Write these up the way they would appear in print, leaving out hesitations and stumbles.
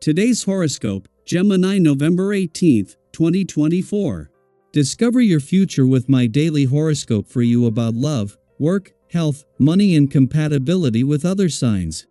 Today's horoscope, Gemini November 18th, 2024. Discover your future with my daily horoscope for you about love, work, health, money and compatibility with other signs.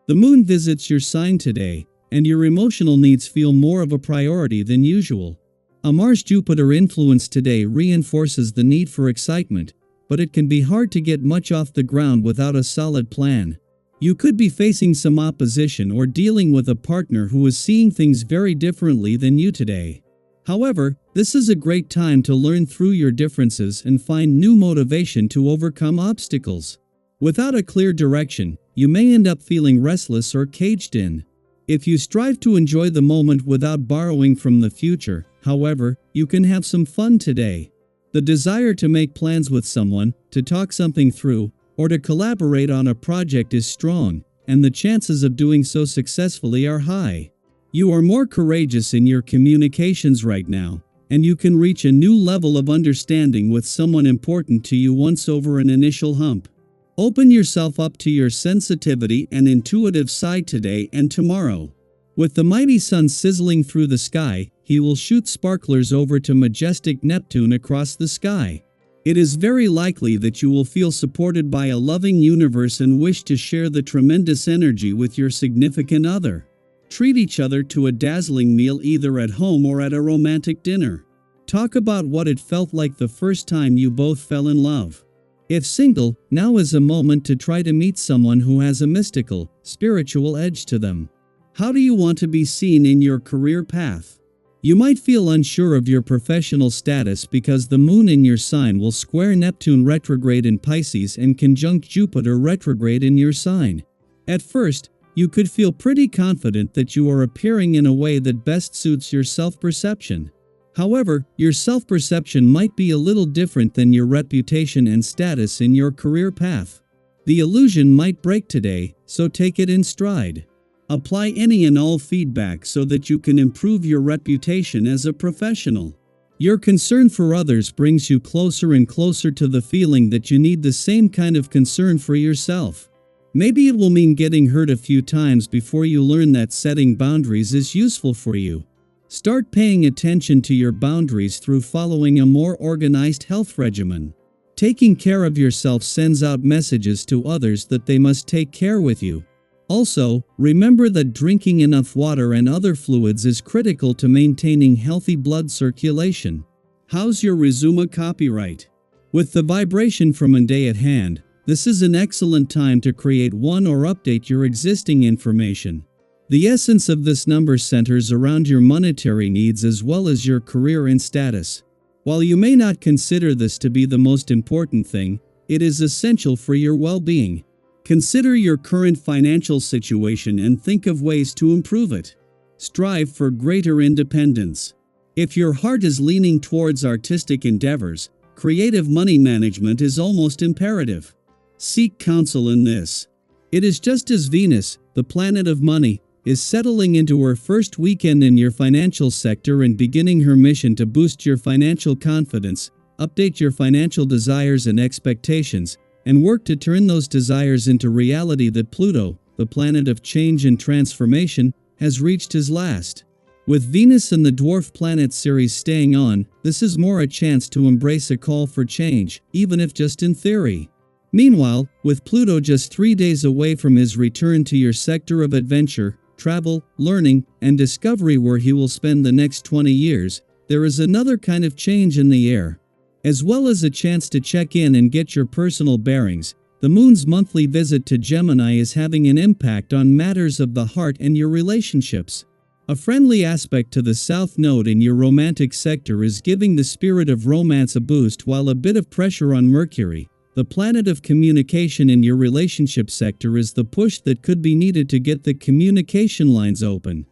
The moon visits your sign today, and your emotional needs feel more of a priority than usual. A Mars-Jupiter influence today reinforces the need for excitement, but it can be hard to get much off the ground without a solid plan. You could be facing some opposition or dealing with a partner who is seeing things very differently than you today. However, this is a great time to learn through your differences and find new motivation to overcome obstacles. Without a clear direction, you may end up feeling restless or caged in. If you strive to enjoy the moment without borrowing from the future, however, you can have some fun today. The desire to make plans with someone, to talk something through, or to collaborate on a project is strong, and the chances of doing so successfully are high. You are more courageous in your communications right now, and you can reach a new level of understanding with someone important to you once over an initial hump. Open yourself up to your sensitivity and intuitive side today and tomorrow. With the mighty sun sizzling through the sky, he will shoot sparklers over to majestic Neptune across the sky. It is very likely that you will feel supported by a loving universe and wish to share the tremendous energy with your significant other. Treat each other to a dazzling meal either at home or at a romantic dinner. Talk about what it felt like the first time you both fell in love. If single, now is a moment to try to meet someone who has a mystical, spiritual edge to them. How do you want to be seen in your career path? You might feel unsure of your professional status because the moon in your sign will square Neptune retrograde in Pisces and conjunct Jupiter retrograde in your sign. At first, you could feel pretty confident that you are appearing in a way that best suits your self-perception. However, your self-perception might be a little different than your reputation and status in your career path. The illusion might break today, so take it in stride. Apply any and all feedback so that you can improve your reputation as a professional. Your concern for others brings you closer and closer to the feeling that you need the same kind of concern for yourself. Maybe it will mean getting hurt a few times before you learn that setting boundaries is useful for you. Start paying attention to your boundaries through following a more organized health regimen. Taking care of yourself sends out messages to others that they must take care with you. Also, remember that drinking enough water and other fluids is critical to maintaining healthy blood circulation. How's your resume copyright? With the vibration for Monday at hand, this is an excellent time to create one or update your existing information. The essence of this number centers around your monetary needs as well as your career and status. While you may not consider this to be the most important thing, it is essential for your well-being. Consider your current financial situation and think of ways to improve it. Strive for greater independence. If your heart is leaning towards artistic endeavors, creative money management is almost imperative. Seek counsel in this. It is just as Venus, the planet of money, is settling into her first weekend in your financial sector and beginning her mission to boost your financial confidence, update your financial desires and expectations, and work to turn those desires into reality that Pluto, the planet of change and transformation, has reached his last. With Venus and the dwarf planet series staying on, this is more a chance to embrace a call for change, even if just in theory. Meanwhile, with Pluto just 3 days away from his return to your sector of adventure, travel, learning, and discovery where he will spend the next 20 years, there is another kind of change in the air. As well as a chance to check in and get your personal bearings, the moon's monthly visit to Gemini is having an impact on matters of the heart and your relationships. A friendly aspect to the south node in your romantic sector is giving the spirit of romance a boost, while a bit of pressure on Mercury, the planet of communication in your relationship sector, is the push that could be needed to get the communication lines open.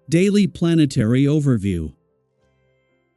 Daily Planetary Overview.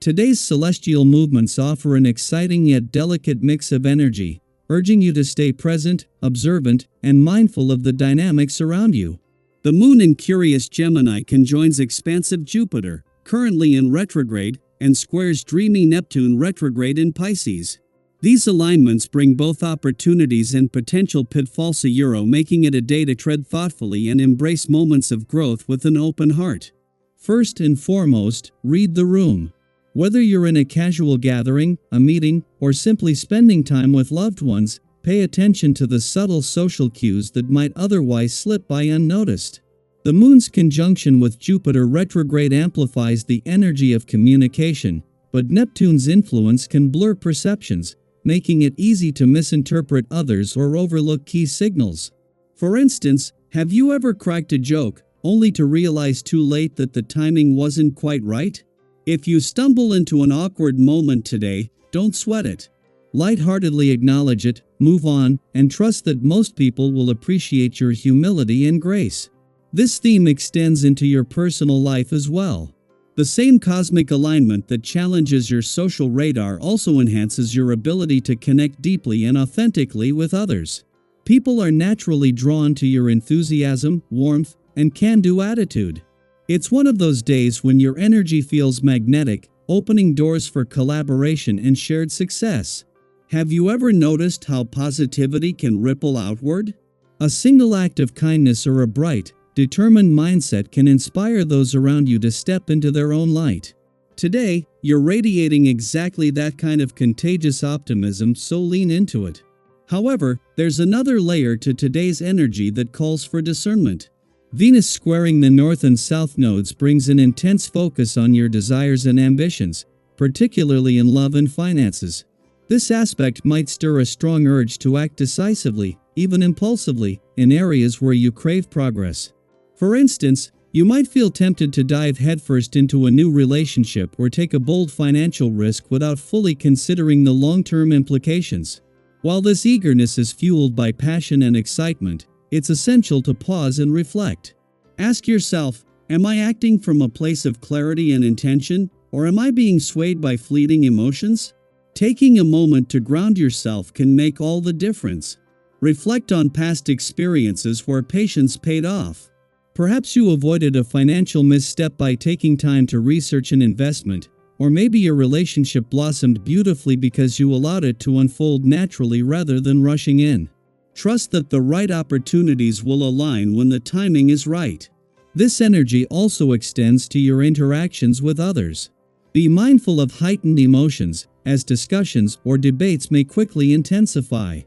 Today's celestial movements offer an exciting yet delicate mix of energy, urging you to stay present, observant, and mindful of the dynamics around you. The moon in curious Gemini conjoins expansive Jupiter, currently in retrograde, and squares dreamy Neptune retrograde in Pisces. These alignments bring both opportunities and potential pitfalls, making it a day to tread thoughtfully and embrace moments of growth with an open heart. First and foremost, read the room. Whether you're in a casual gathering, a meeting, or simply spending time with loved ones, pay attention to the subtle social cues that might otherwise slip by unnoticed. The Moon's conjunction with Jupiter retrograde amplifies the energy of communication, but Neptune's influence can blur perceptions, making it easy to misinterpret others or overlook key signals. For instance, have you ever cracked a joke, only to realize too late that the timing wasn't quite right? If you stumble into an awkward moment today, don't sweat it. Lightheartedly acknowledge it, move on, and trust that most people will appreciate your humility and grace. This theme extends into your personal life as well. The same cosmic alignment that challenges your social radar also enhances your ability to connect deeply and authentically with others. People are naturally drawn to your enthusiasm, warmth, and can-do attitude. It's one of those days when your energy feels magnetic, opening doors for collaboration and shared success. Have you ever noticed how positivity can ripple outward? A single act of kindness or a bright, determined mindset can inspire those around you to step into their own light. Today, you're radiating exactly that kind of contagious optimism, so lean into it. However, there's another layer to today's energy that calls for discernment. Venus squaring the North and South nodes brings an intense focus on your desires and ambitions, particularly in love and finances. This aspect might stir a strong urge to act decisively, even impulsively, in areas where you crave progress. For instance, you might feel tempted to dive headfirst into a new relationship or take a bold financial risk without fully considering the long-term implications. While this eagerness is fueled by passion and excitement, it's essential to pause and reflect. Ask yourself, am I acting from a place of clarity and intention, or am I being swayed by fleeting emotions? Taking a moment to ground yourself can make all the difference. Reflect on past experiences where patience paid off. Perhaps you avoided a financial misstep by taking time to research an investment, or maybe your relationship blossomed beautifully because you allowed it to unfold naturally rather than rushing in. Trust that the right opportunities will align when the timing is right. This energy also extends to your interactions with others. Be mindful of heightened emotions, as discussions or debates may quickly intensify.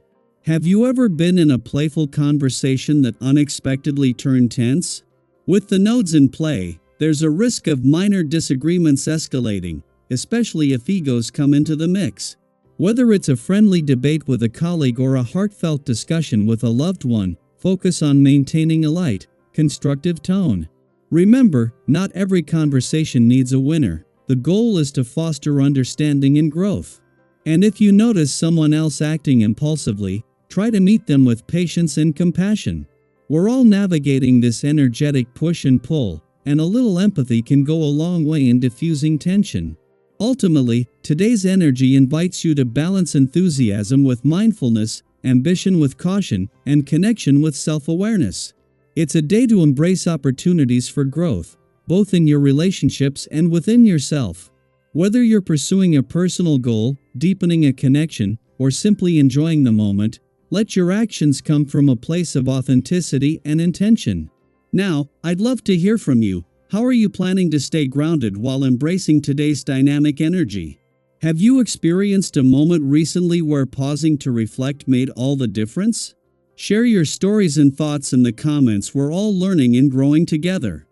Have you ever been in a playful conversation that unexpectedly turned tense? With the nodes in play, there's a risk of minor disagreements escalating, especially if egos come into the mix. Whether it's a friendly debate with a colleague or a heartfelt discussion with a loved one, focus on maintaining a light, constructive tone. Remember, not every conversation needs a winner. The goal is to foster understanding and growth. And if you notice someone else acting impulsively, try to meet them with patience and compassion. We're all navigating this energetic push and pull, and a little empathy can go a long way in diffusing tension. Ultimately, today's energy invites you to balance enthusiasm with mindfulness, ambition with caution, and connection with self-awareness. It's a day to embrace opportunities for growth, both in your relationships and within yourself. Whether you're pursuing a personal goal, deepening a connection, or simply enjoying the moment, let your actions come from a place of authenticity and intention. Now, I'd love to hear from you. How are you planning to stay grounded while embracing today's dynamic energy? Have you experienced a moment recently where pausing to reflect made all the difference? Share your stories and thoughts in the comments. We're all learning and growing together.